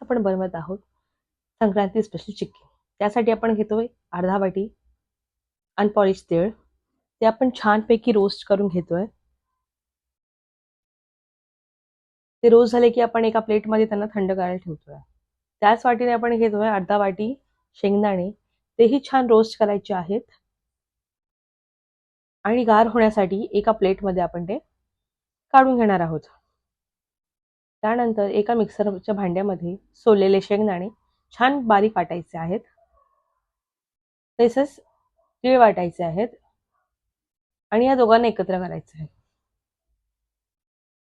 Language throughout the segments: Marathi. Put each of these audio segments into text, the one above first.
आपण बनवत आहोत संक्रांती स्पेशल चिक्की. त्यासाठी आपण घेतोय अर्धा वाटी अनपॉलिश तीळ. ते आपण छानपैकी रोस्ट करून घेतोय. ते रोस्ट झाले की आपण एका प्लेटमध्ये त्यांना थंड करायला ठेवतोय. त्याच वाटीने आपण घेतोय अर्धा वाटी शेंगदाणे. तेही छान रोस्ट करायचे आहेत आणि गार होण्यासाठी एका प्लेटमध्ये आपण ते काढून घेणार आहोत. त्यानंतर एका मिक्सरच्या भांड्यामध्ये सोललेले शेंगदाणे छान बारीक वाटायचे आहेत. तसेच तीळ वाटायचे आहेत आणि या दोघांना एकत्र करायचे आहे.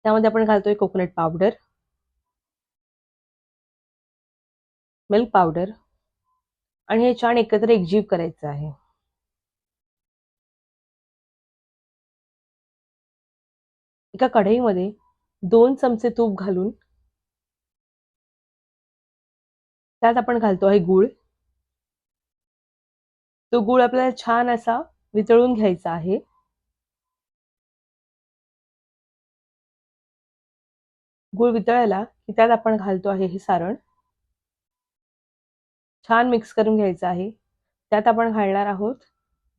त्यामध्ये आपण घालतोय कोकोनट पावडर, मिल्क पावडर आणि हे छान एकत्र एकजीव करायचं आहे. एका कढईमध्ये 2 चमचे तूप घालून त्यात आपण घालतो आहे गूळ. तो गूळ आपल्याला छान असा वितळून घ्यायचा आहे. गूळ वितळला की त्यात आपण घालतो आहे हे सारण. छान मिक्स करून घ्यायचं आहे. त्यात आपण घालणार आहोत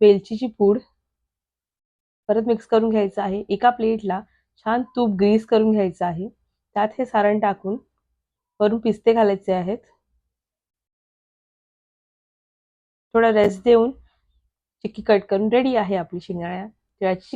वेलचीची पूड. परत मिक्स करून घ्यायचं आहे. एका प्लेटला छान तूप ग्रीस करून घ्यायचं आहे. त्यात हे सारण टाकून वरून पिस्ते घालायचे आहेत. थोडा रेस्ट देऊन चिक्की कट करून रेडी आहे आपली शेंगदाण्या तिळाची चिक्की.